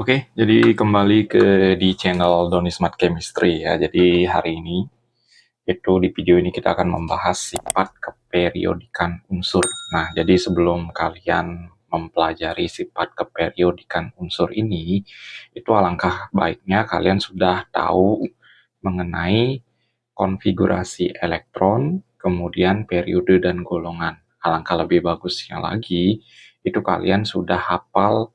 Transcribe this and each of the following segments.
Oke, jadi kembali di channel Doni Smart Chemistry ya. Jadi hari ini di video ini kita akan membahas sifat keperiodikan unsur. Nah, jadi sebelum kalian mempelajari sifat keperiodikan unsur ini, itu alangkah baiknya kalian sudah tahu mengenai konfigurasi elektron, kemudian periode dan golongan. Alangkah lebih bagusnya lagi, itu kalian sudah hafal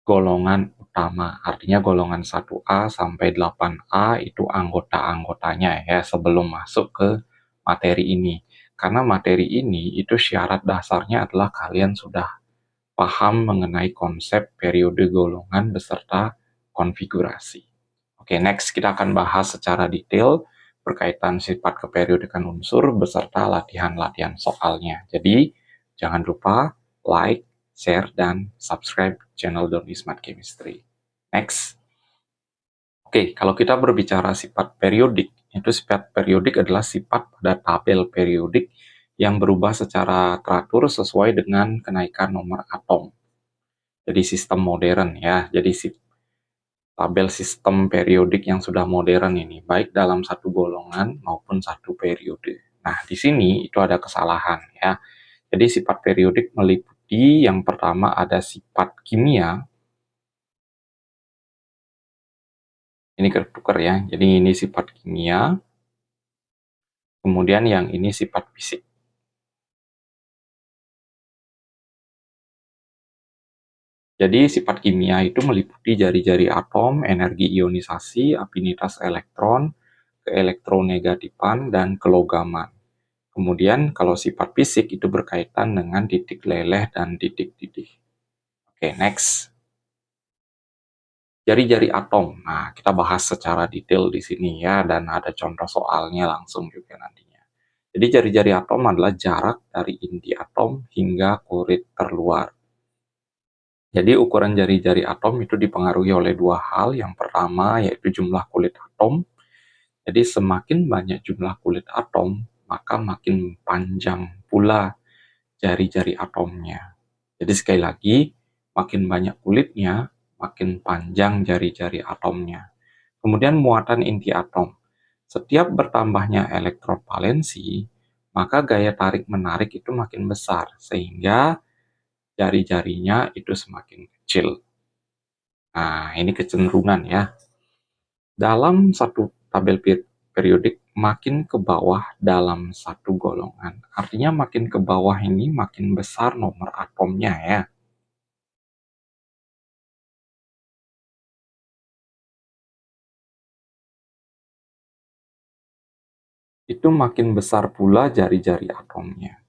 golongan utama, artinya golongan 1A sampai 8A itu anggota-anggotanya ya sebelum masuk ke materi ini. Karena materi ini itu syarat dasarnya adalah kalian sudah paham mengenai konsep periode golongan beserta konfigurasi. Oke, next kita akan bahas secara detail berkaitan sifat keperiodikan unsur beserta latihan-latihan soalnya. Jadi, jangan lupa like, share, dan subscribe channel Doni Smart Chemistry. Next. Oke, kalau kita berbicara sifat periodik, itu sifat periodik adalah sifat pada tabel periodik yang berubah secara teratur sesuai dengan kenaikan nomor atom. Jadi sistem modern ya, jadi tabel sistem periodik yang sudah modern ini, baik dalam satu golongan maupun satu periode. Nah, di sini itu ada kesalahan ya. Jadi sifat periodik meliputi yang pertama ada sifat kimia. Ini ketukar ya. Jadi ini sifat kimia. Kemudian yang ini sifat fisik. Jadi sifat kimia itu meliputi jari-jari atom, energi ionisasi, afinitas elektron, keelektronegatifan, dan kelogaman. Kemudian kalau sifat fisik itu berkaitan dengan titik leleh dan titik didih. Oke, next. Jari-jari atom. Nah, kita bahas secara detail di sini ya, dan ada contoh soalnya langsung juga nantinya. Jadi jari-jari atom adalah jarak dari inti atom hingga kulit terluar. Jadi ukuran jari-jari atom itu dipengaruhi oleh dua hal. Yang pertama yaitu jumlah kulit atom. Jadi semakin banyak jumlah kulit atom, maka makin panjang pula jari-jari atomnya. Jadi sekali lagi, makin banyak kulitnya, makin panjang jari-jari atomnya. Kemudian muatan inti atom. Setiap bertambahnya elektron valensi, maka gaya tarik-menarik itu makin besar, sehingga jari-jarinya itu semakin kecil. Nah, ini kecenderungan ya. Dalam satu tabel periodik, makin ke bawah dalam satu golongan. Artinya makin ke bawah ini makin besar nomor atomnya ya. Itu makin besar pula jari-jari atomnya.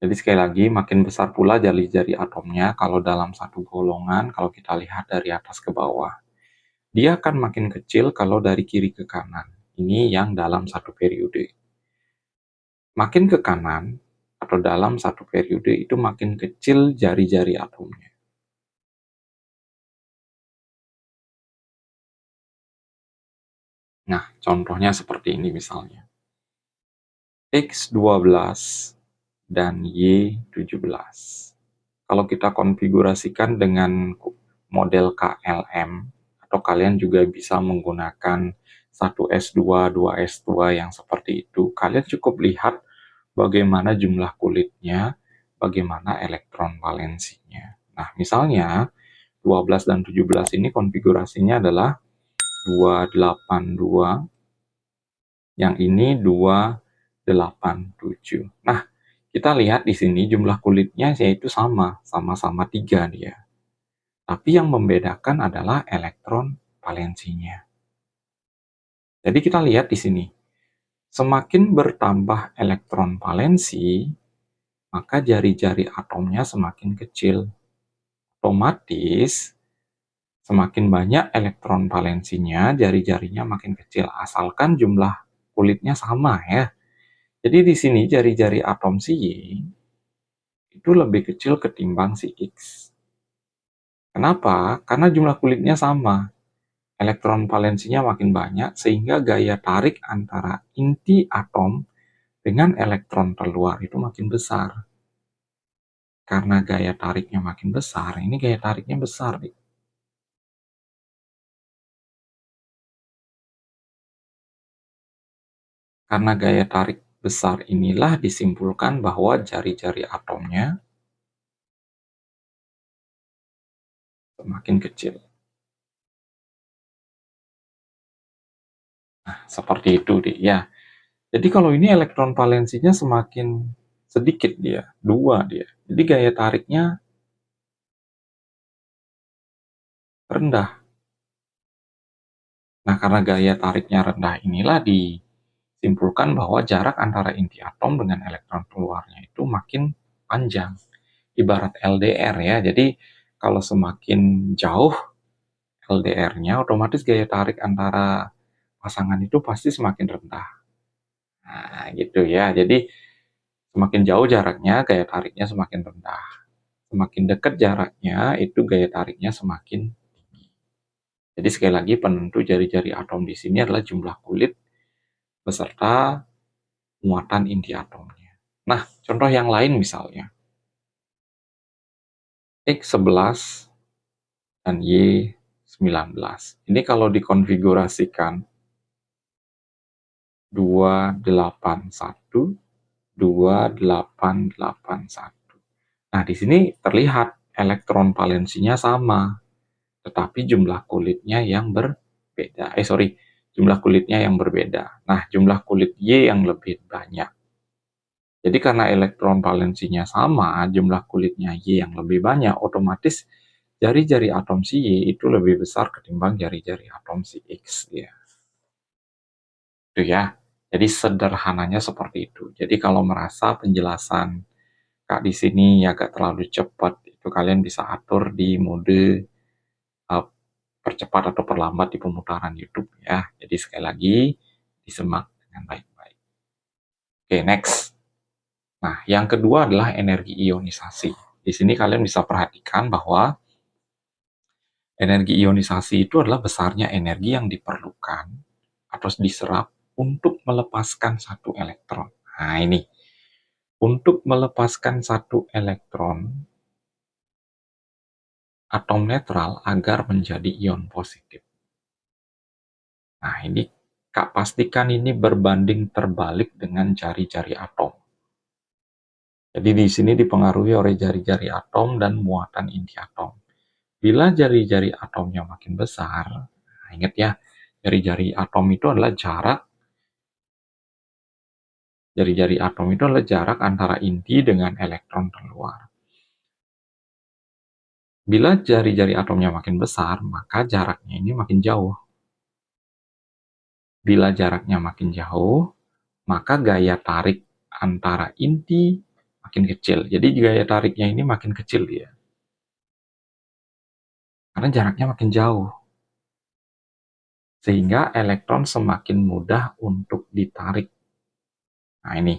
Jadi sekali lagi, makin besar pula jari-jari atomnya kalau dalam satu golongan, kalau kita lihat dari atas ke bawah. Dia akan makin kecil kalau dari kiri ke kanan. Ini yang dalam satu periode. Makin ke kanan, atau dalam satu periode, itu makin kecil jari-jari atomnya. Nah, contohnya seperti ini misalnya. X12 dan Y17. Kalau kita konfigurasikan dengan model KLM, atau kalian juga bisa menggunakan 1S2, 2S2 yang seperti itu, kalian cukup lihat bagaimana jumlah kulitnya, bagaimana elektron valensinya. Nah, misalnya 12 dan 17 ini konfigurasinya adalah 282, yang ini 287. Nah, kita lihat di sini jumlah kulitnya yaitu sama-sama 3 dia. Tapi yang membedakan adalah elektron valensinya. Jadi kita lihat di sini, semakin bertambah elektron valensi, maka jari-jari atomnya semakin kecil. Otomatis, semakin banyak elektron valensinya, jari-jarinya makin kecil, asalkan jumlah kulitnya sama ya. Jadi di sini jari-jari atom si Y itu lebih kecil ketimbang si X. Kenapa? Karena jumlah kulitnya sama. Elektron valensinya makin banyak, sehingga gaya tarik antara inti atom dengan elektron terluar itu makin besar. Karena gaya tariknya makin besar, ini gaya tariknya besar nih. Karena gaya tarik besar inilah disimpulkan bahwa jari-jari atomnya semakin kecil. Nah, seperti itu deh ya. Jadi kalau ini elektron valensinya semakin sedikit dia, 2 dia. Jadi gaya tariknya rendah. Nah, karena gaya tariknya rendah inilah disimpulkan bahwa jarak antara inti atom dengan elektron keluarnya itu makin panjang. Ibarat LDR ya. Jadi kalau semakin jauh LDR-nya, otomatis gaya tarik antara pasangan itu pasti semakin rendah. Nah, gitu ya. Jadi semakin jauh jaraknya, gaya tariknya semakin rendah. Semakin dekat jaraknya, itu gaya tariknya semakin tinggi. Jadi sekali lagi penentu jari-jari atom di sini adalah jumlah kulit beserta muatan inti atomnya. Nah, contoh yang lain misalnya X11 dan Y19. Ini kalau dikonfigurasikan 281, 2881. Nah, di sini terlihat elektron valensinya sama, tetapi jumlah kulitnya yang berbeda. Jumlah kulitnya yang berbeda. Nah, jumlah kulit Y yang lebih banyak. Jadi karena elektron valensinya sama, jumlah kulitnya Y yang lebih banyak, otomatis jari-jari atom si Y itu lebih besar ketimbang jari-jari atom si X. Ya. Itu ya. Jadi sederhananya seperti itu. Jadi kalau merasa penjelasan Kak di sini agak terlalu cepat, itu kalian bisa atur di mode percepat atau perlambat di pemutaran YouTube ya. Jadi sekali lagi disimak dengan baik-baik. Oke, next. Nah, yang kedua adalah energi ionisasi. Di sini kalian bisa perhatikan bahwa energi ionisasi itu adalah besarnya energi yang diperlukan atau diserap untuk melepaskan satu elektron. Nah, ini. Untuk melepaskan satu elektron, atom netral agar menjadi ion positif. Nah, ini Kak pastikan ini berbanding terbalik dengan jari-jari atom. Jadi di sini dipengaruhi oleh jari-jari atom dan muatan inti atom. Bila jari-jari atomnya makin besar, nah ingat ya, jari-jari atom itu adalah jarak antara inti dengan elektron terluar. Bila jari-jari atomnya makin besar, maka jaraknya ini makin jauh. Bila jaraknya makin jauh, maka gaya tarik antara inti makin kecil. Jadi gaya tariknya ini makin kecil dia. Karena jaraknya makin jauh. Sehingga elektron semakin mudah untuk ditarik. Nah ini.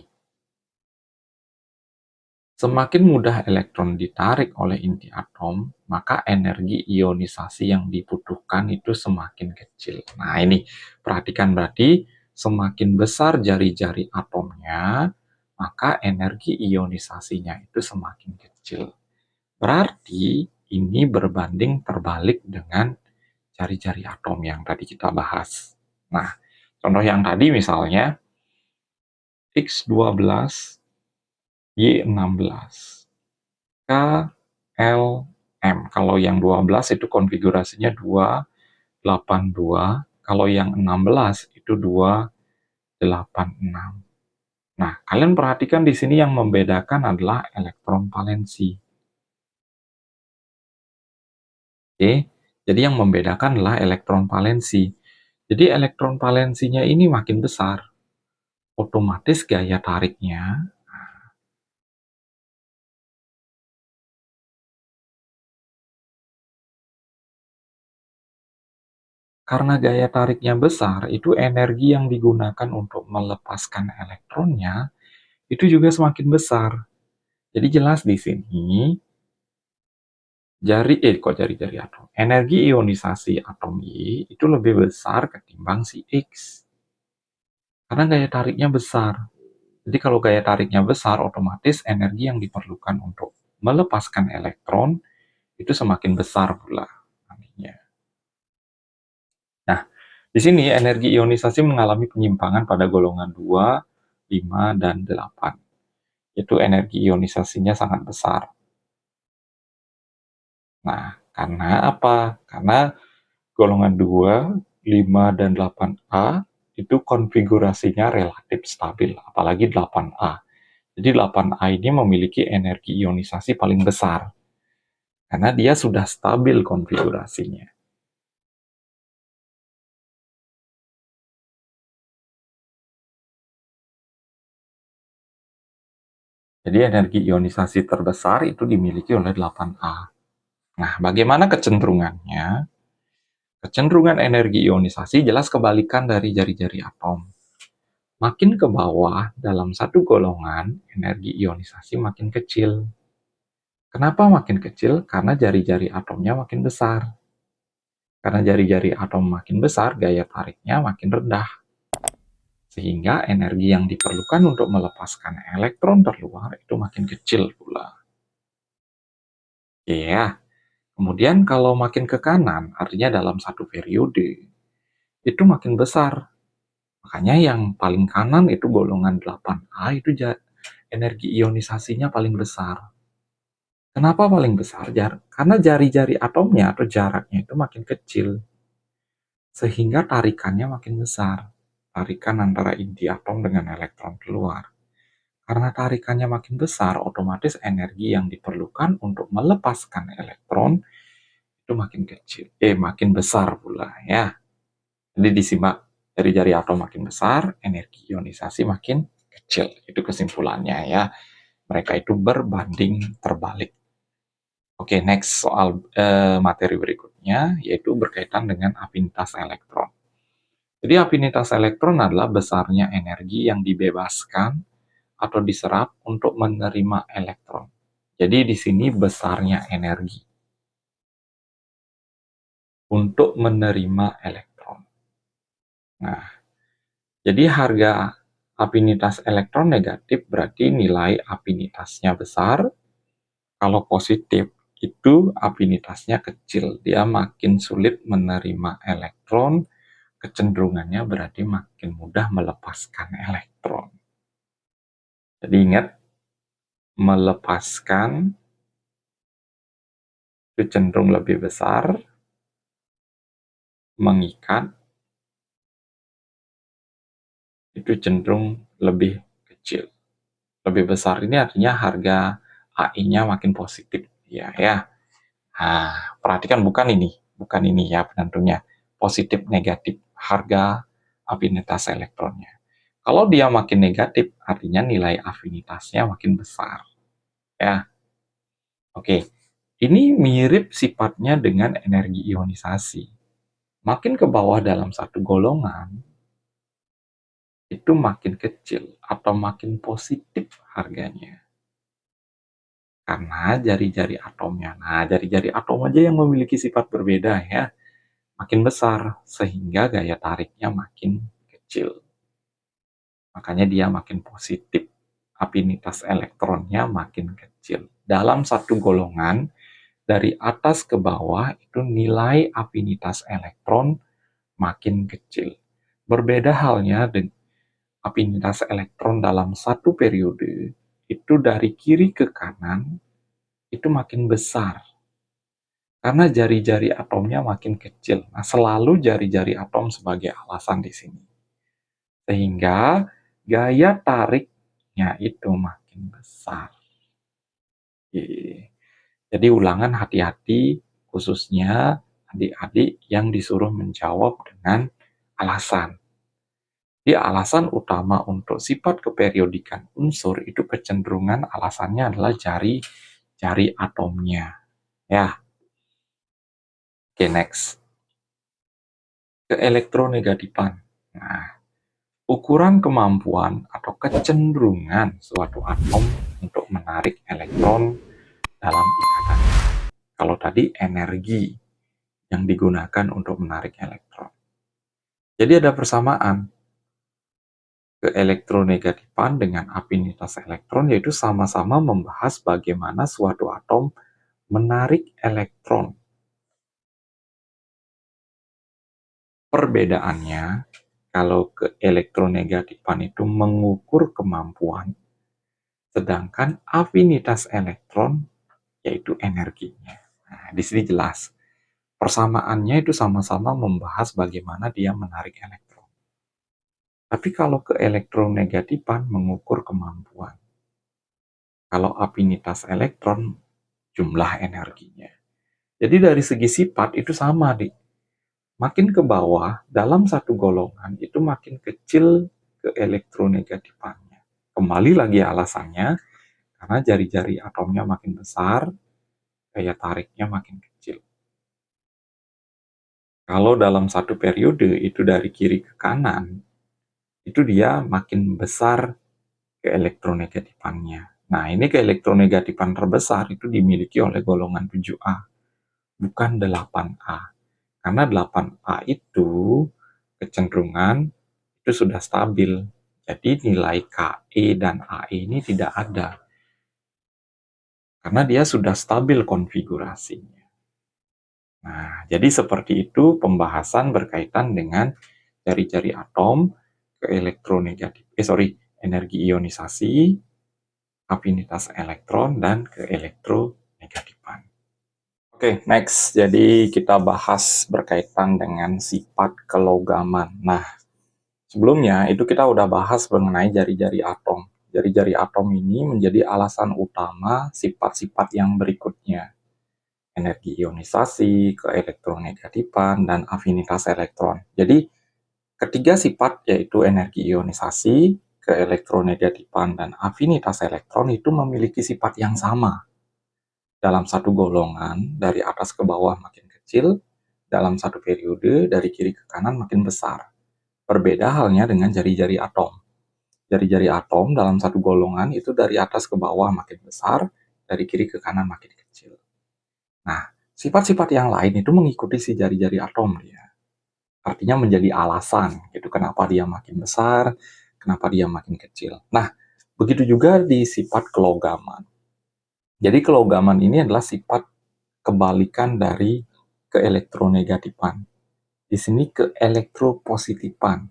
Semakin mudah elektron ditarik oleh inti atom, maka energi ionisasi yang dibutuhkan itu semakin kecil. Nah ini, perhatikan berarti semakin besar jari-jari atomnya, maka energi ionisasinya itu semakin kecil. Berarti ini berbanding terbalik dengan jari-jari atom yang tadi kita bahas. Nah, contoh yang tadi misalnya X12, Y16, KLM. Kalau yang 12 itu konfigurasinya 282, kalau yang 16 itu 286. Nah, kalian perhatikan di sini yang membedakan adalah elektron valensi. Oke, jadi yang membedakan adalah elektron valensi. Jadi elektron valensinya ini makin besar, otomatis gaya tariknya, karena gaya tariknya besar, itu energi yang digunakan untuk melepaskan elektronnya itu juga semakin besar. Jadi jelas di sini jari-jari atom. Energi ionisasi atom Y itu lebih besar ketimbang si X. Karena gaya tariknya besar. Jadi kalau gaya tariknya besar, otomatis energi yang diperlukan untuk melepaskan elektron itu semakin besar pula nantinya. Nah, di sini energi ionisasi mengalami penyimpangan pada golongan 2, 5, dan 8. Itu energi ionisasinya sangat besar. Nah, karena apa? Karena golongan 2, 5, dan 8A itu konfigurasinya relatif stabil, apalagi 8A. Jadi 8A ini memiliki energi ionisasi paling besar, karena dia sudah stabil konfigurasinya. Jadi energi ionisasi terbesar itu dimiliki oleh 8A. Nah, bagaimana kecenderungannya? Kecenderungan energi ionisasi jelas kebalikan dari jari-jari atom. Makin ke bawah dalam satu golongan, energi ionisasi makin kecil. Kenapa makin kecil? Karena jari-jari atomnya makin besar. Karena jari-jari atom makin besar, gaya tariknya makin rendah. Sehingga energi yang diperlukan untuk melepaskan elektron terluar itu makin kecil pula. Iya, kemudian kalau makin ke kanan, artinya dalam satu periode, itu makin besar. Makanya yang paling kanan itu golongan 8A itu energi ionisasinya paling besar. Kenapa paling besar? Karena jari-jari atomnya atau jaraknya itu makin kecil. Sehingga tarikannya makin besar. Tarikan antara inti atom dengan elektron keluar. Karena tarikannya makin besar, otomatis energi yang diperlukan untuk melepaskan elektron itu makin kecil. Makin besar pula ya. Jadi disimak dari jari atom makin besar, energi ionisasi makin kecil. Itu kesimpulannya ya. Mereka itu berbanding terbalik. Oke, next soal materi berikutnya, yaitu berkaitan dengan afinitas elektron. Jadi afinitas elektron adalah besarnya energi yang dibebaskan atau diserap untuk menerima elektron. Jadi di sini besarnya energi untuk menerima elektron. Nah, jadi harga afinitas elektron negatif berarti nilai afinitasnya besar. Kalau positif itu afinitasnya kecil. Dia makin sulit menerima elektron, kecenderungannya berarti makin mudah melepaskan elektron. Jadi ingat, melepaskan itu cenderung lebih besar, mengikat itu cenderung lebih kecil. Lebih besar ini artinya harga AI-nya makin positif. Ya. Nah, perhatikan bukan ini ya penentunya. Positif negatif harga afinitas elektronnya. Kalau dia makin negatif, artinya nilai afinitasnya makin besar. Ya, oke. Ini mirip sifatnya dengan energi ionisasi. Makin ke bawah dalam satu golongan, itu makin kecil atau makin positif harganya. Karena jari-jari atomnya. Nah, jari-jari atom aja yang memiliki sifat berbeda ya. Makin besar, sehingga gaya tariknya makin kecil. Makanya dia makin positif. Afinitas elektronnya makin kecil. Dalam satu golongan, dari atas ke bawah itu nilai afinitas elektron makin kecil. Berbeda halnya dengan afinitas elektron dalam satu periode, itu dari kiri ke kanan, itu makin besar. Karena jari-jari atomnya makin kecil. Nah, selalu jari-jari atom sebagai alasan di sini. Sehingga gaya tariknya itu makin besar. Jadi ulangan hati-hati, khususnya adik-adik yang disuruh menjawab dengan alasan. Jadi alasan utama untuk sifat keperiodikan unsur itu kecenderungan alasannya adalah jari atomnya. Ya, oke, next. Keelektronegatifan. Nah, ukuran kemampuan atau kecenderungan suatu atom untuk menarik elektron dalam ikatan. Kalau tadi energi yang digunakan untuk menarik elektron. Jadi ada persamaan. keelektronegatifan dengan afinitas elektron, yaitu sama-sama membahas bagaimana suatu atom menarik elektron. Perbedaannya, kalau keelektronegatifan itu mengukur kemampuan, sedangkan afinitas elektron yaitu energinya. Nah, di sini jelas. Persamaannya itu sama-sama membahas bagaimana dia menarik elektron. Tapi kalau keelektronegatifan mengukur kemampuan. Kalau afinitas elektron, jumlah energinya. Jadi dari segi sifat itu sama, Dik. Makin ke bawah, dalam satu golongan itu makin kecil keelektronegatifannya. Kembali lagi alasannya, karena jari-jari atomnya makin besar, daya tariknya makin kecil. Kalau dalam satu periode itu dari kiri ke kanan, itu dia makin besar keelektronegatifannya. Nah, ini keelektronegatifan terbesar itu dimiliki oleh golongan 7A, bukan 8A. Karena 8A itu kecenderungan itu sudah stabil. Jadi nilai KE dan AE ini tidak ada. Karena dia sudah stabil konfigurasinya. Nah, jadi seperti itu pembahasan berkaitan dengan jari-jari atom, energi ionisasi, afinitas elektron, dan keelektronegatifan. Oke, next. Jadi kita bahas berkaitan dengan sifat kelogaman. Nah, sebelumnya itu kita udah bahas mengenai jari-jari atom. Jari-jari atom ini menjadi alasan utama sifat-sifat yang berikutnya. Energi ionisasi, keelektronegatifan, dan afinitas elektron. Jadi, ketiga sifat yaitu energi ionisasi, keelektronegatifan, dan afinitas elektron itu memiliki sifat yang sama. Dalam satu golongan, dari atas ke bawah makin kecil, dalam satu periode, dari kiri ke kanan makin besar. Berbeda halnya dengan jari-jari atom. Jari-jari atom dalam satu golongan itu dari atas ke bawah makin besar, dari kiri ke kanan makin kecil. Nah, sifat-sifat yang lain itu mengikuti si jari-jari atom dia. Artinya menjadi alasan gitu kenapa dia makin besar, kenapa dia makin kecil. Nah, begitu juga di sifat kelogaman. Jadi kelogaman ini adalah sifat kebalikan dari keelektronegatifan. Di sini keelektropositifan.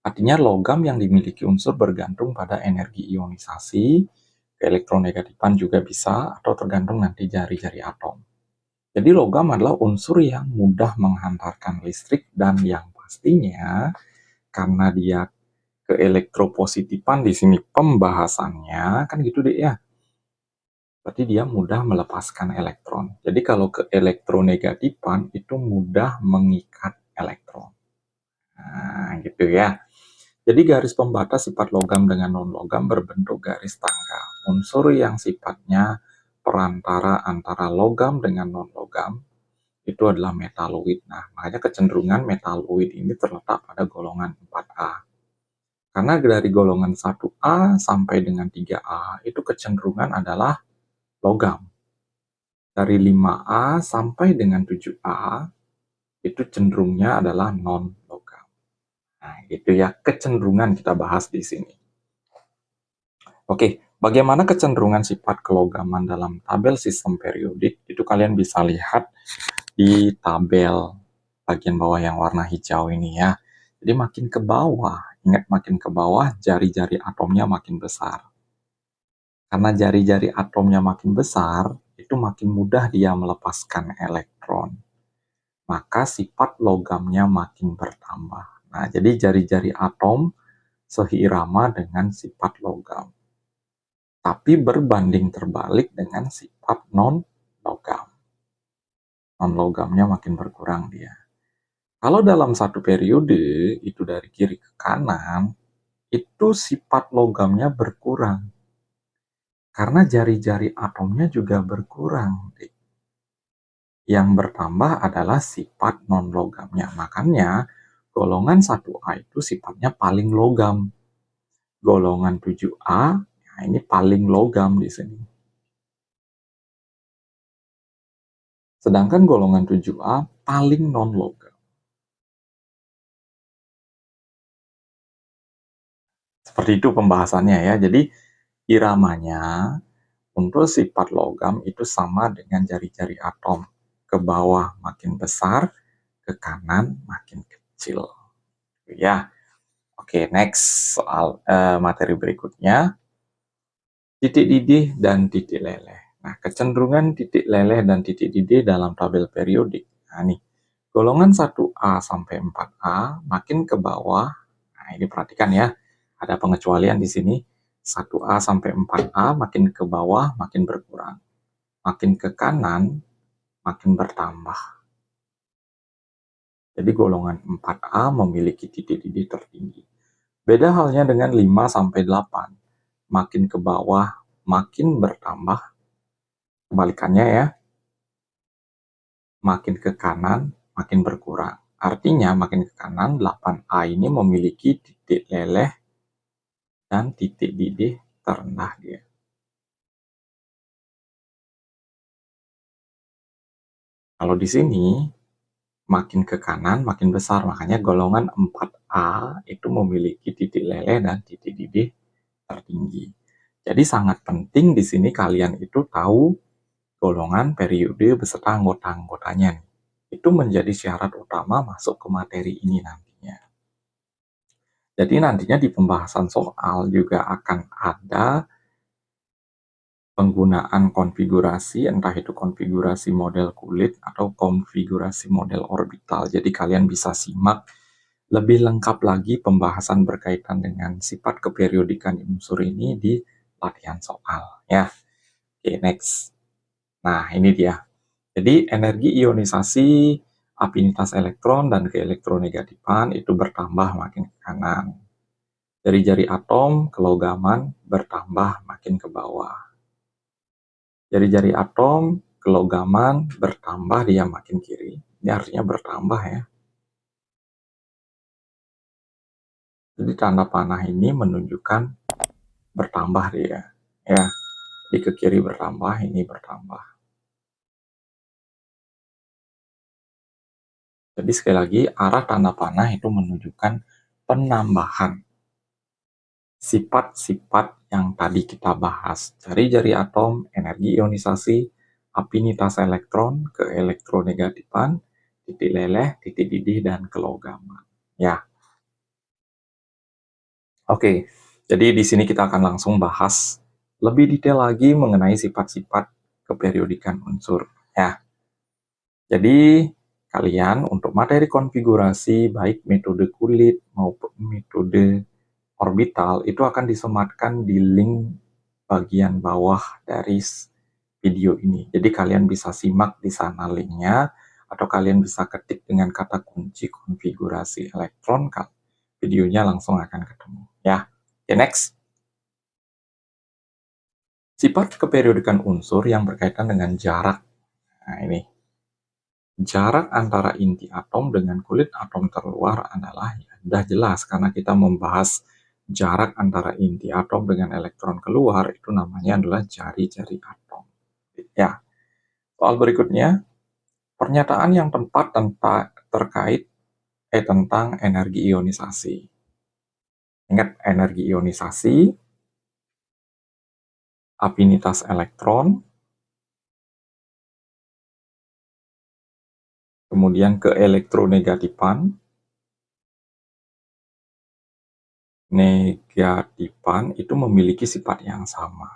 Artinya logam yang dimiliki unsur bergantung pada energi ionisasi, keelektronegatifan juga bisa, atau tergantung nanti jari-jari atom. Jadi logam adalah unsur yang mudah menghantarkan listrik dan yang pastinya karena dia keelektropositifan di sini pembahasannya kan gitu deh ya. Berarti dia mudah melepaskan elektron. Jadi kalau keelektronegatifan itu mudah mengikat elektron. Nah, gitu ya. Jadi garis pembatas sifat logam dengan non-logam berbentuk garis tangga. Unsur yang sifatnya perantara antara logam dengan non-logam itu adalah metaloid. Nah, makanya kecenderungan metaloid ini terletak pada golongan 4A. Karena dari golongan 1A sampai dengan 3A itu kecenderungan adalah logam. Dari 5A sampai dengan 7A itu cenderungnya adalah non-logam. Nah, itu ya kecenderungan kita bahas di sini. Oke, bagaimana kecenderungan sifat kelogaman dalam tabel sistem periodik? Itu kalian bisa lihat di tabel bagian bawah yang warna hijau ini ya. Jadi makin ke bawah, ingat makin ke bawah jari-jari atomnya makin besar. Karena jari-jari atomnya makin besar, itu makin mudah dia melepaskan elektron. Maka sifat logamnya makin bertambah. Nah, jadi jari-jari atom seirama dengan sifat logam. Tapi berbanding terbalik dengan sifat non-logam. Non-logamnya makin berkurang dia. Kalau dalam satu periode, itu dari kiri ke kanan, itu sifat logamnya berkurang. Karena jari-jari atomnya juga berkurang. Yang bertambah adalah sifat non-logamnya. Makanya golongan 1A itu sifatnya paling logam. Golongan 7A, nah ini paling logam di sini. Sedangkan golongan 7A paling non-logam. Seperti itu pembahasannya ya. Jadi iramanya untuk sifat logam itu sama dengan jari-jari atom. Ke bawah makin besar, ke kanan makin kecil. Ya, oke, next soal materi berikutnya. Titik didih dan titik leleh. Nah, kecenderungan titik leleh dan titik didih dalam tabel periodik. Nah, nih, golongan 1A sampai 4A makin ke bawah. Nah, ini perhatikan ya. Ada pengecualian di sini. 1A sampai 4A makin ke bawah makin berkurang. Makin ke kanan makin bertambah. Jadi golongan 4A memiliki titik didih tertinggi. Beda halnya dengan 5 sampai 8. Makin ke bawah makin bertambah. Kebalikannya ya. Makin ke kanan makin berkurang. Artinya makin ke kanan 8A ini memiliki titik leleh dan titik didih terendah dia. Kalau di sini makin ke kanan makin besar, makanya golongan 4A itu memiliki titik leleh dan titik didih tertinggi. Jadi sangat penting di sini kalian itu tahu golongan periode beserta anggota-anggotanya. Itu menjadi syarat utama masuk ke materi ini nantinya. Jadi nantinya di pembahasan soal juga akan ada penggunaan konfigurasi, entah itu konfigurasi model kulit atau konfigurasi model orbital. Jadi kalian bisa simak lebih lengkap lagi pembahasan berkaitan dengan sifat keperiodikan unsur ini di latihan soal. Ya, oke, next. Nah, ini dia. Jadi energi ionisasi, afinitas elektron, dan keelektronegatifan itu bertambah makin ke kanan. Dari jari atom, kelogaman bertambah makin ke bawah. Jari-jari atom, kelogaman bertambah dia makin kiri. Ini artinya bertambah ya. Jadi tanda panah ini menunjukkan bertambah dia. Ya, di ke kiri bertambah, ini bertambah. Jadi sekali lagi, arah tanda panah itu menunjukkan penambahan sifat-sifat yang tadi kita bahas. Jari-jari atom, energi ionisasi, afinitas elektron, keelektronegatifan, titik leleh, titik didih, dan kelogaman. Ya, oke. Jadi di sini kita akan langsung bahas lebih detail lagi mengenai sifat-sifat keperiodikan unsur. Ya, jadi kalian untuk materi konfigurasi baik metode kulit maupun metode orbital itu akan disematkan di link bagian bawah dari video ini. Jadi kalian bisa simak di sana linknya, atau kalian bisa ketik dengan kata kunci konfigurasi elektron, videonya langsung akan ketemu. Ya, okay, next. Sifat keperiodikan unsur yang berkaitan dengan jarak. Nah, ini. Jarak antara inti atom dengan kulit atom terluar adalah ya, sudah jelas karena kita membahas jarak antara inti atom dengan elektron keluar, itu namanya adalah jari-jari atom. Ya, soal berikutnya, pernyataan yang tepat terkait tentang energi ionisasi. Ingat, energi ionisasi, afinitas elektron, kemudian keelektronegatifan, negatifan itu memiliki sifat yang sama.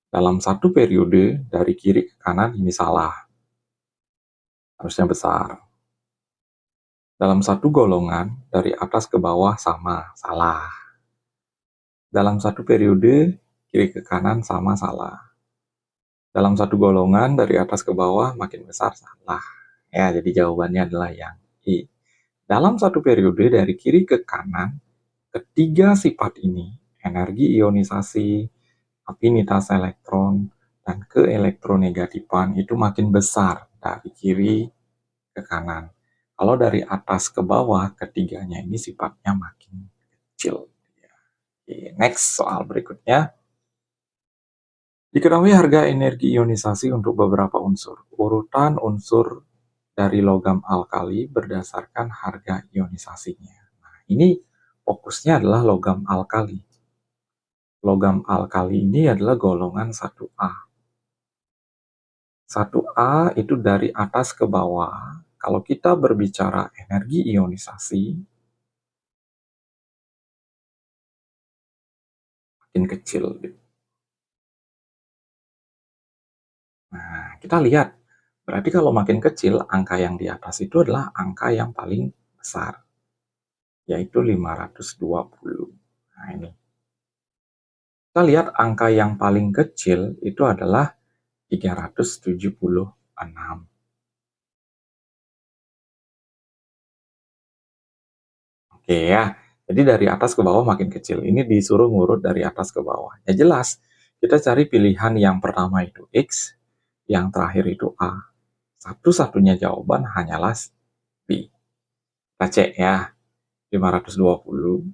Dalam satu periode, dari kiri ke kanan ini salah. Harusnya besar. Dalam satu golongan, dari atas ke bawah sama, salah. Dalam satu periode, kiri ke kanan sama, salah. Dalam satu golongan, dari atas ke bawah makin besar, salah. Ya, jadi jawabannya adalah yang I. Dalam satu periode, dari kiri ke kanan, ketiga sifat ini, energi ionisasi, afinitas elektron, dan keelektronegatifan itu makin besar dari kiri ke kanan. Kalau dari atas ke bawah, ketiganya ini sifatnya makin kecil. Oke, next soal berikutnya. Diketahui harga energi ionisasi untuk beberapa unsur. Urutan unsur dari logam alkali berdasarkan harga ionisasinya. Nah, ini fokusnya adalah logam alkali. Logam alkali ini adalah golongan 1A. 1A itu dari atas ke bawah. Kalau kita berbicara energi ionisasi, makin kecil. Nah, kita lihat. Berarti kalau makin kecil, angka yang di atas itu adalah angka yang paling besar, yaitu 520. Nah, ini. Kita lihat angka yang paling kecil itu adalah 376. Oke ya, jadi dari atas ke bawah makin kecil. Ini disuruh ngurut dari atas ke bawah. Ya jelas, kita cari pilihan yang pertama itu X, yang terakhir itu A. Satu-satunya jawaban hanyalah B. Kita cek ya, 520,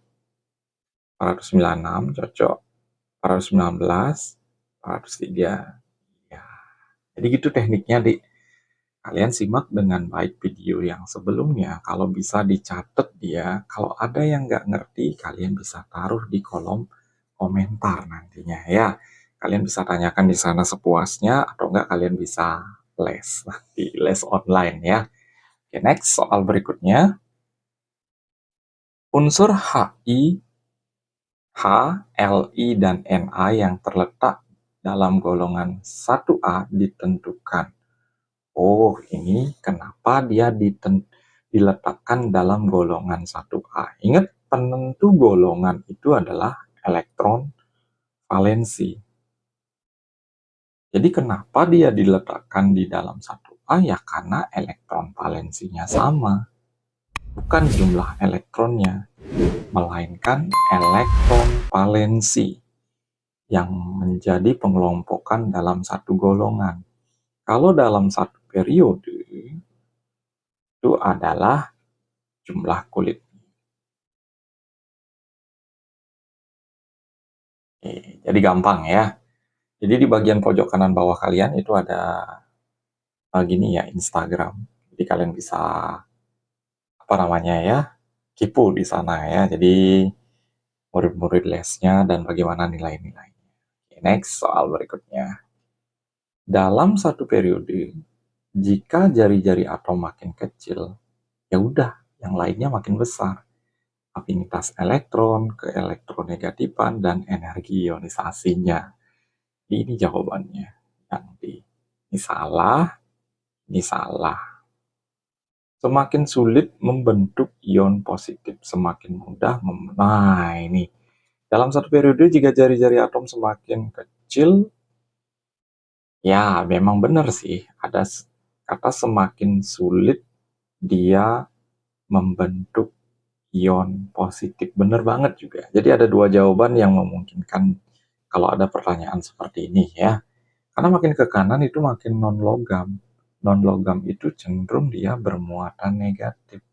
496 cocok, 419, 403. Ya, jadi gitu tekniknya, Dik. Kalian simak dengan baik video yang sebelumnya. Kalau bisa dicatat dia, kalau ada yang nggak ngerti, kalian bisa taruh di kolom komentar nantinya ya. Kalian bisa tanyakan di sana sepuasnya, atau enggak kalian bisa les, nanti les online ya. Oke, next soal berikutnya. Unsur HI, H, Li, dan Na yang terletak dalam golongan 1A ditentukan. Oh, ini kenapa dia diletakkan dalam golongan 1A. Ingat, penentu golongan itu adalah elektron valensi. Jadi kenapa dia diletakkan di dalam 1A? Ya karena elektron valensinya sama. Bukan jumlah elektronnya, melainkan elektron valensi yang menjadi pengelompokan dalam satu golongan. Kalau dalam satu periode, itu adalah jumlah kulit. Oke, jadi gampang ya. Jadi di bagian pojok kanan bawah kalian itu ada gini ya, Instagram. Jadi kalian bisa apa namanya ya, kepo di sana ya. Jadi murid-murid lesnya dan bagaimana nilai-nilainya. Oke, next soal berikutnya. Dalam satu periode, jika jari-jari atom makin kecil, ya udah, yang lainnya makin besar. Afinitas elektron, keelektronegatifan, dan energi ionisasinya. Ini jawabannya. Yang ini salah, ini salah. Semakin sulit membentuk ion positif, semakin mudah nah ini. Dalam satu periode, jika jari-jari atom semakin kecil, ya memang benar sih, ada kata semakin sulit dia membentuk ion positif. Benar banget juga. Jadi ada dua jawaban yang memungkinkan kalau ada pertanyaan seperti ini ya. Karena makin ke kanan itu makin non-logam. Non-logam itu cenderung dia bermuatan negatif.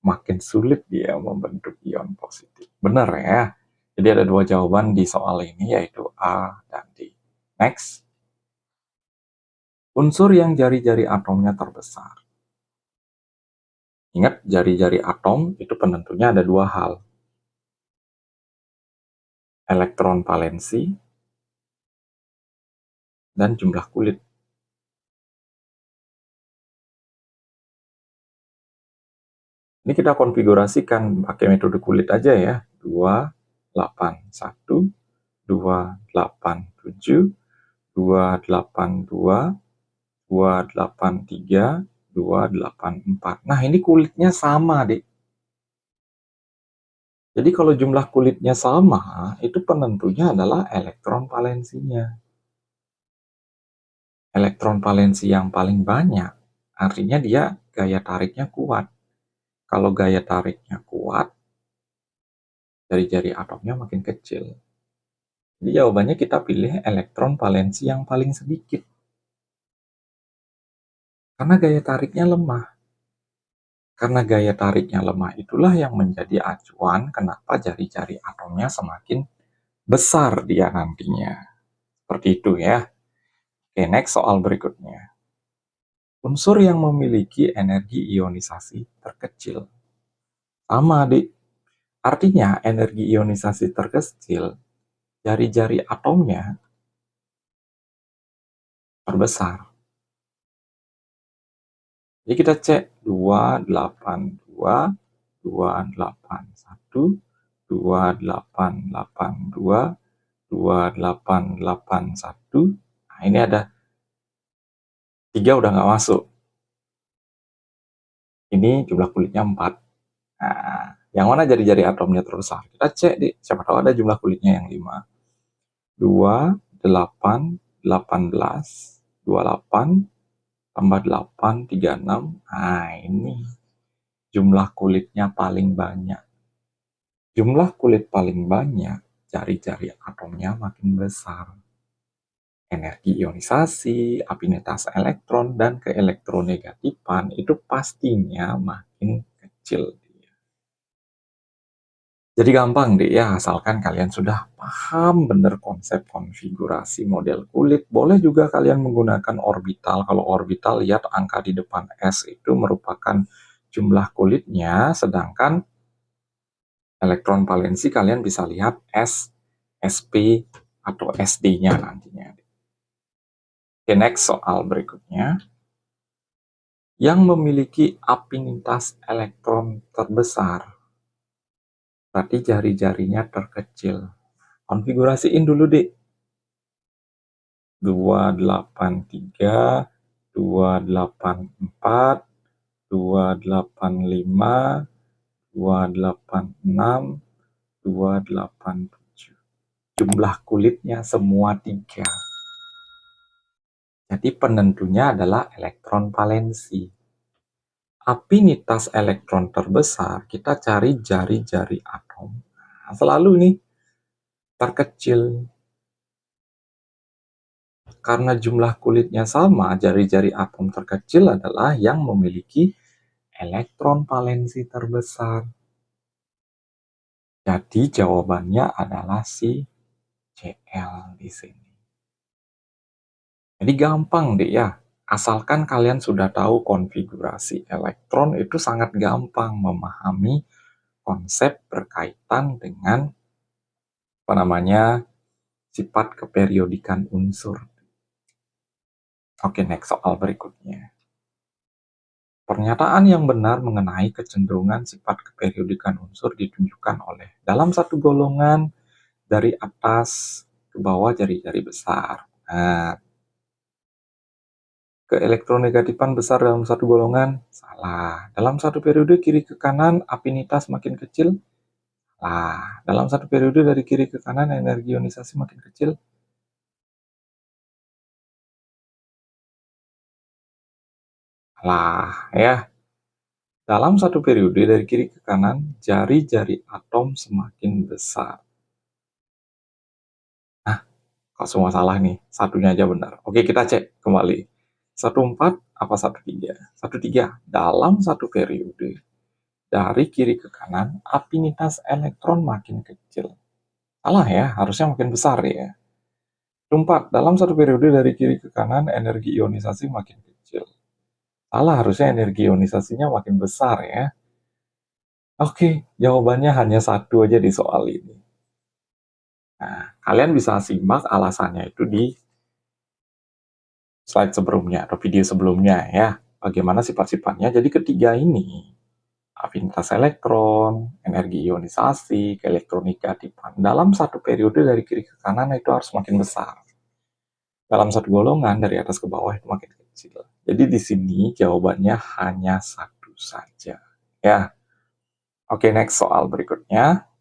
Makin sulit dia membentuk ion positif. Benar ya? Jadi ada dua jawaban di soal ini, yaitu A dan D. Next. Unsur yang jari-jari atomnya terbesar. Ingat, jari-jari atom itu penentunya ada dua hal. Elektron valensi dan jumlah kulit. Ini kita konfigurasikan pakai metode kulit aja ya. 281, 287, 282, 283, 284. Nah, ini kulitnya sama, Dek. Jadi kalau jumlah kulitnya sama, itu penentunya adalah elektron valensinya. Elektron valensi yang paling banyak, artinya dia gaya tariknya kuat. Kalau gaya tariknya kuat, jari-jari atomnya makin kecil. Jadi jawabannya kita pilih elektron valensi yang paling sedikit. Karena gaya tariknya lemah. Karena gaya tariknya lemah itulah yang menjadi acuan kenapa jari-jari atomnya semakin besar dia nantinya. Seperti itu ya. Oke, next soal berikutnya. Unsur yang memiliki energi ionisasi terkecil. Sama, Dik. Artinya energi ionisasi terkecil, jari-jari atomnya terbesar. Jadi kita cek 282, 281, 2882, 2881. Nah, ini ada 3 udah nggak masuk. Ini jumlah kulitnya 4. Nah, yang mana jari-jari atomnya terbesar? Kita cek di, siapa tahu ada jumlah kulitnya yang 5. 2, 8, 18, 28, tambah 8, 36. Nah, ini jumlah kulitnya paling banyak. Jumlah kulit paling banyak, jari-jari atomnya makin besar. Energi ionisasi, afinitas elektron, dan keelektronegatifan itu pastinya makin kecil. Jadi gampang deh ya, asalkan kalian sudah paham bener konsep konfigurasi model kulit. Boleh juga kalian menggunakan orbital. Kalau orbital, lihat angka di depan S itu merupakan jumlah kulitnya, sedangkan elektron valensi kalian bisa lihat S, SP, atau SD-nya nantinya. Oke, next soal berikutnya. Yang memiliki afinitas elektron terbesar, berarti jari-jarinya terkecil. Konfigurasiin dulu deh. 283, 284, 285, 286, 287. Jumlah kulitnya semua 3. Jadi penentunya adalah elektron valensi. Afinitas elektron terbesar, kita cari jari-jari atom. Nah, selalu nih terkecil. Karena jumlah kulitnya sama, jari-jari atom terkecil adalah yang memiliki elektron valensi terbesar. Jadi jawabannya adalah si Cl di sini. Jadi gampang deh ya. Asalkan kalian sudah tahu konfigurasi elektron, itu sangat gampang memahami konsep berkaitan dengan sifat keperiodikan unsur. Oke, next soal berikutnya. Pernyataan yang benar mengenai kecenderungan sifat keperiodikan unsur ditunjukkan oleh dalam satu golongan dari atas ke bawah jari-jari besar. Nah, keelektronegatifan besar dalam satu golongan, salah. Dalam satu periode kiri ke kanan, afinitas makin kecil, salah. Dalam satu periode dari kiri ke kanan, energi ionisasi makin kecil, salah ya. Dalam satu periode dari kiri ke kanan, jari-jari atom semakin besar. Nah, kok semua salah nih? Satunya aja benar. Oke, kita cek kembali. 14 apa 13? 13. Dalam satu periode, dari kiri ke kanan, afinitas elektron makin kecil. Salah ya, harusnya makin besar ya. 4. Dalam satu periode dari kiri ke kanan, energi ionisasi makin kecil. Salah, harusnya energi ionisasinya makin besar ya. Oke, jawabannya hanya satu aja di soal ini. Nah, kalian bisa simak alasannya itu di slide sebelumnya atau video sebelumnya ya. Bagaimana sifat-sifatnya. Jadi ketiga ini, afinitas elektron, energi ionisasi, keelektronegatifan, dalam satu periode dari kiri ke kanan itu harus makin besar. Dalam satu golongan dari atas ke bawah itu makin kecil. Jadi di sini jawabannya hanya satu saja. Ya. Oke, next soal berikutnya.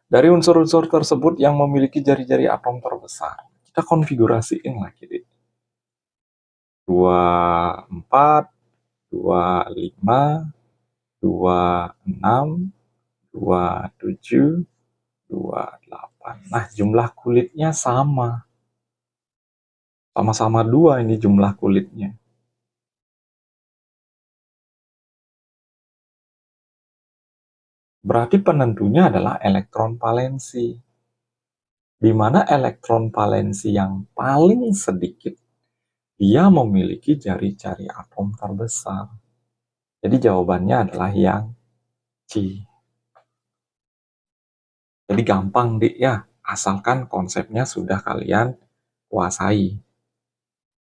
Dari unsur-unsur tersebut yang memiliki jari-jari atom terbesar, kita konfigurasiin lagi deh. 24, 25, 26, 27, 28. Nah, jumlah kulitnya sama. Sama-sama 2 ini jumlah kulitnya. Berarti penentunya adalah elektron valensi. Di mana elektron valensi yang paling sedikit, dia memiliki jari-jari atom terbesar. Jadi jawabannya adalah yang C. Jadi gampang deh ya. asalkan konsepnya sudah kalian kuasai.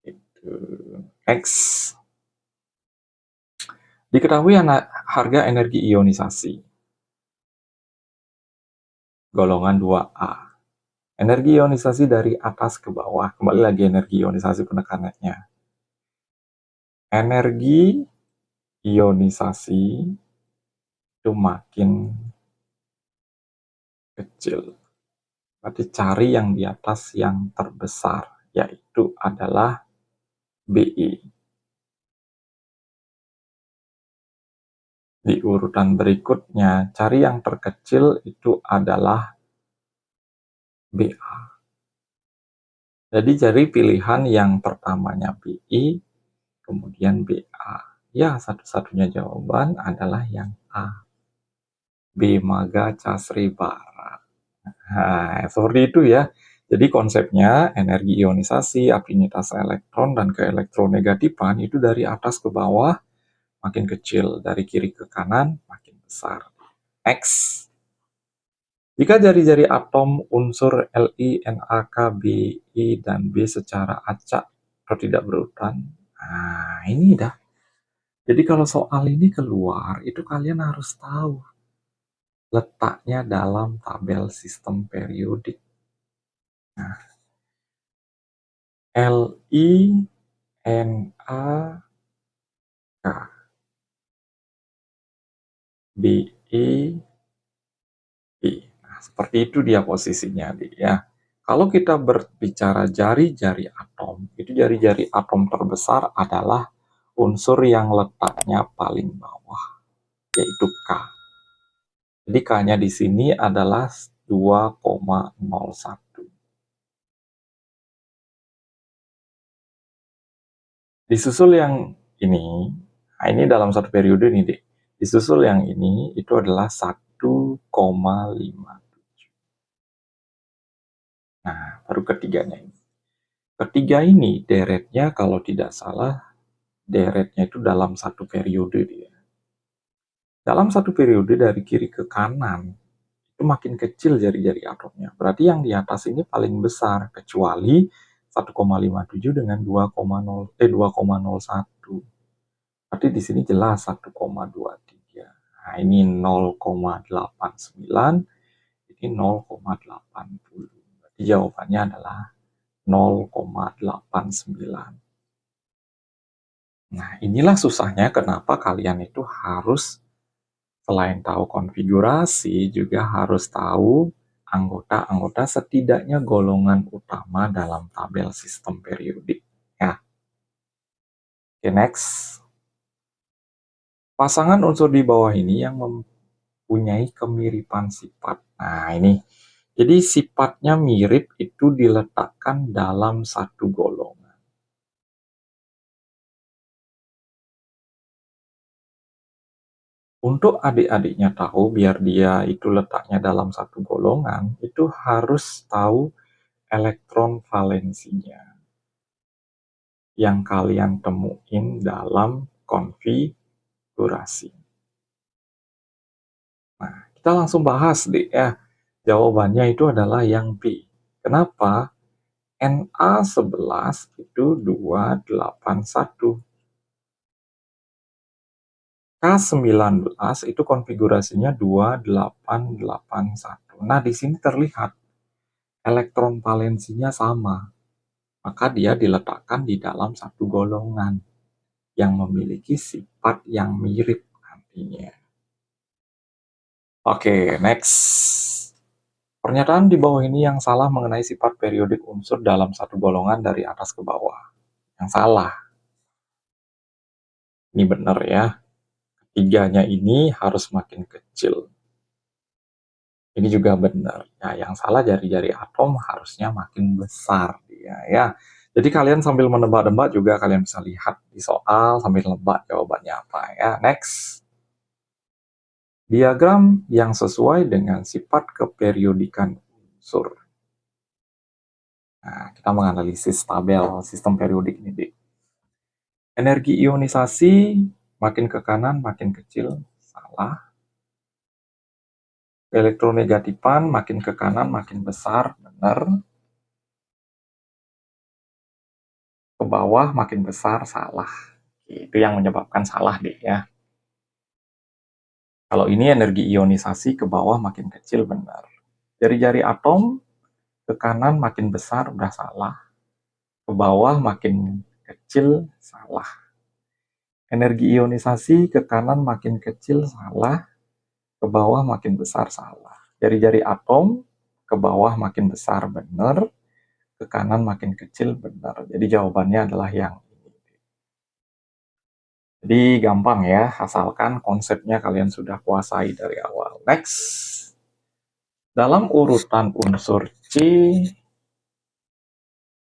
Itu. Next. Diketahui harga energi ionisasi. Golongan 2A. Energi ionisasi dari atas ke bawah. Kembali lagi energi ionisasi penekanannya. Energi ionisasi itu makin kecil. Berarti cari yang di atas yang terbesar, yaitu adalah BI. Di urutan berikutnya, cari yang terkecil itu adalah BA. Jadi cari pilihan yang pertamanya BI, kemudian BA. Ya, satu-satunya jawaban adalah yang A. Bemaga Casri Barat. Nah, seperti itu ya. Jadi konsepnya energi ionisasi, afinitas elektron, dan keelektronegatifan itu dari atas ke bawah makin kecil, dari kiri ke kanan makin besar. X. Jika jari-jari atom unsur Li, Na, K, B, I, dan B secara acak atau tidak berurutan, nah ini dah. Jadi kalau soal ini keluar, itu kalian harus tahu letaknya dalam tabel sistem periodik. Nah, Li, Na, K, B, I, I. Nah, seperti itu dia posisinya, ya. Kalau kita berbicara jari-jari atom, itu jari-jari atom terbesar adalah unsur yang letaknya paling bawah, yaitu K. Jadi K-nya di sini adalah 2,01. Disusul yang ini, nah ini dalam satu periode nih, deh. Disusul yang ini, itu adalah 1,57. Nah, baru ketiganya ini. Ketiga ini, deretnya kalau tidak salah, deretnya itu dalam satu periode dia. Dalam satu periode dari kiri ke kanan, itu makin kecil jari-jari atomnya. Berarti yang di atas ini paling besar, kecuali 1,57 dengan 2,01. Berarti di sini jelas 1,23. Nah, ini 0,89, ini 0,80. Berarti jawabannya adalah 0,89. Nah, inilah susahnya kenapa kalian itu harus selain tahu konfigurasi, juga harus tahu anggota-anggota setidaknya golongan utama dalam tabel sistem periodik. Ya. Oke, next. Pasangan unsur di bawah ini yang mempunyai kemiripan sifat. Nah, ini. Jadi sifatnya mirip itu diletakkan dalam satu golongan. Untuk adik-adiknya tahu, biar dia itu letaknya dalam satu golongan, itu harus tahu elektron valensinya yang kalian temuin dalam konfigurasi. Nah, kita langsung bahas deh ya. Jawabannya itu adalah yang B. Kenapa? Na11 itu 281. K19 itu konfigurasinya 2881. Nah, di sini terlihat elektron valensinya sama. Maka dia diletakkan di dalam satu golongan yang memiliki sifat yang mirip nantinya. Oke, next. Pernyataan di bawah ini yang salah mengenai sifat periodik unsur dalam satu golongan dari atas ke bawah. Yang salah. Ini benar ya. Ketiganya ini harus makin kecil. Ini juga benar. Nah, yang salah jari-jari atom harusnya makin besar dia ya. Jadi kalian sambil menebak-nebak juga kalian bisa lihat di soal sambil nebak jawabannya apa ya. Next. Diagram yang sesuai dengan sifat keperiodikan unsur. Nah, kita menganalisis tabel sistem periodik ini, Dik. Energi ionisasi makin ke kanan makin kecil, salah. Elektronegatifan makin ke kanan makin besar, benar. Ke bawah makin besar, salah. Itu yang menyebabkan salah deh ya. Kalau ini energi ionisasi ke bawah makin kecil, benar. Jari-jari atom ke kanan makin besar, udah salah. Ke bawah makin kecil, salah. Energi ionisasi ke kanan makin kecil, salah. Ke bawah makin besar, salah. Jari-jari atom ke bawah makin besar, benar. Ke kanan makin kecil, benar. Jadi jawabannya adalah yang ini. Jadi gampang ya, asalkan konsepnya kalian sudah kuasai dari awal. Next. Dalam urutan unsur C,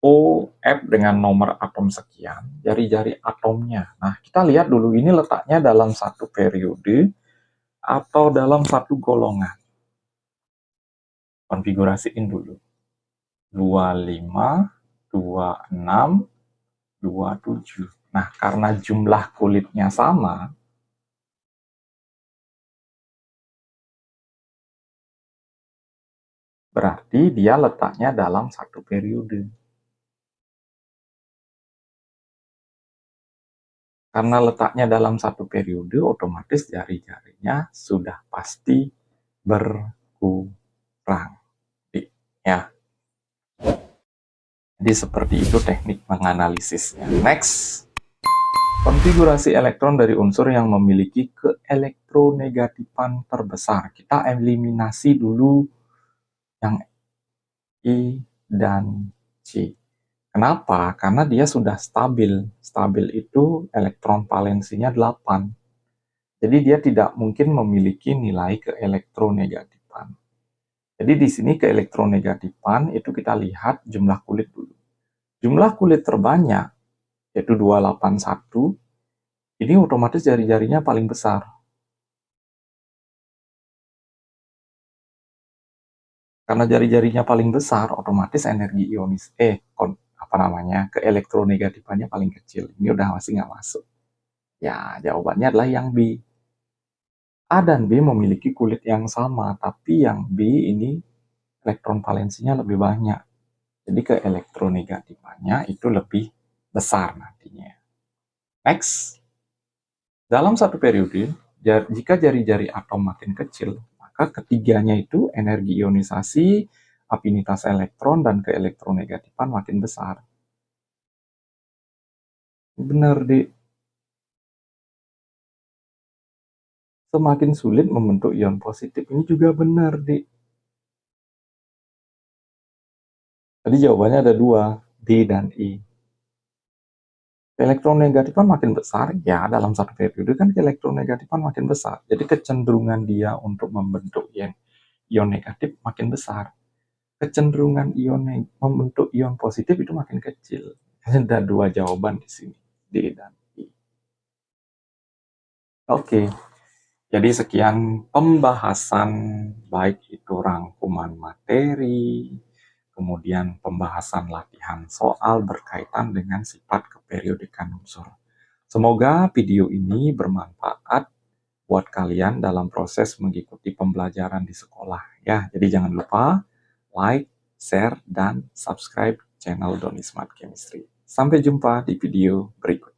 O, F dengan nomor atom sekian, jari-jari atomnya. Nah, kita lihat dulu ini letaknya dalam satu periode atau dalam satu golongan. Konfigurasiin dulu. 25, 26, 27. Nah, karena jumlah kulitnya sama, berarti dia letaknya dalam satu periode. Karena letaknya dalam satu periode, otomatis jari-jarinya sudah pasti berkurang. Ya. Jadi seperti itu teknik menganalisisnya. Next. Konfigurasi elektron dari unsur yang memiliki keelektronegatifan terbesar. Kita eliminasi dulu yang I dan C. Kenapa? Karena dia sudah stabil. Stabil itu elektron valensinya 8. Jadi dia tidak mungkin memiliki nilai keelektronegatifan. Jadi di sini keelektronegatifan itu kita lihat jumlah kulit dulu. Jumlah kulit terbanyak, yaitu 281, ini otomatis jari-jarinya paling besar. Karena jari-jarinya paling besar, otomatis energi ionis, keelektronegatifannya paling kecil. Ini udah masih nggak masuk. Ya, jawabannya adalah yang B. A dan B memiliki kulit yang sama, tapi yang B ini elektron valensinya lebih banyak. Jadi keelektronegatifannya itu lebih besar nantinya. Next. Dalam satu periode, jika jari-jari atom makin kecil, maka ketiganya itu energi ionisasi, afinitas elektron, dan keelektronegatifan makin besar. Benar, Dik. Semakin sulit membentuk ion positif. Ini juga benar, Dik. Tadi jawabannya ada dua, D dan E. Keelektronegatifan makin besar, ya dalam satu periode kan keelektronegatifan makin besar. Jadi kecenderungan dia untuk membentuk ion negatif makin besar. Kecenderungan ion membentuk ion positif itu makin kecil. Ada dua jawaban di sini, D dan E. Oke, jadi sekian pembahasan baik itu rangkuman materi, kemudian pembahasan latihan soal berkaitan dengan sifat keperiodikan unsur. Semoga video ini bermanfaat buat kalian dalam proses mengikuti pembelajaran di sekolah ya. Jadi jangan lupa like, share, dan subscribe channel Doni Smart Chemistry. Sampai jumpa di video berikutnya.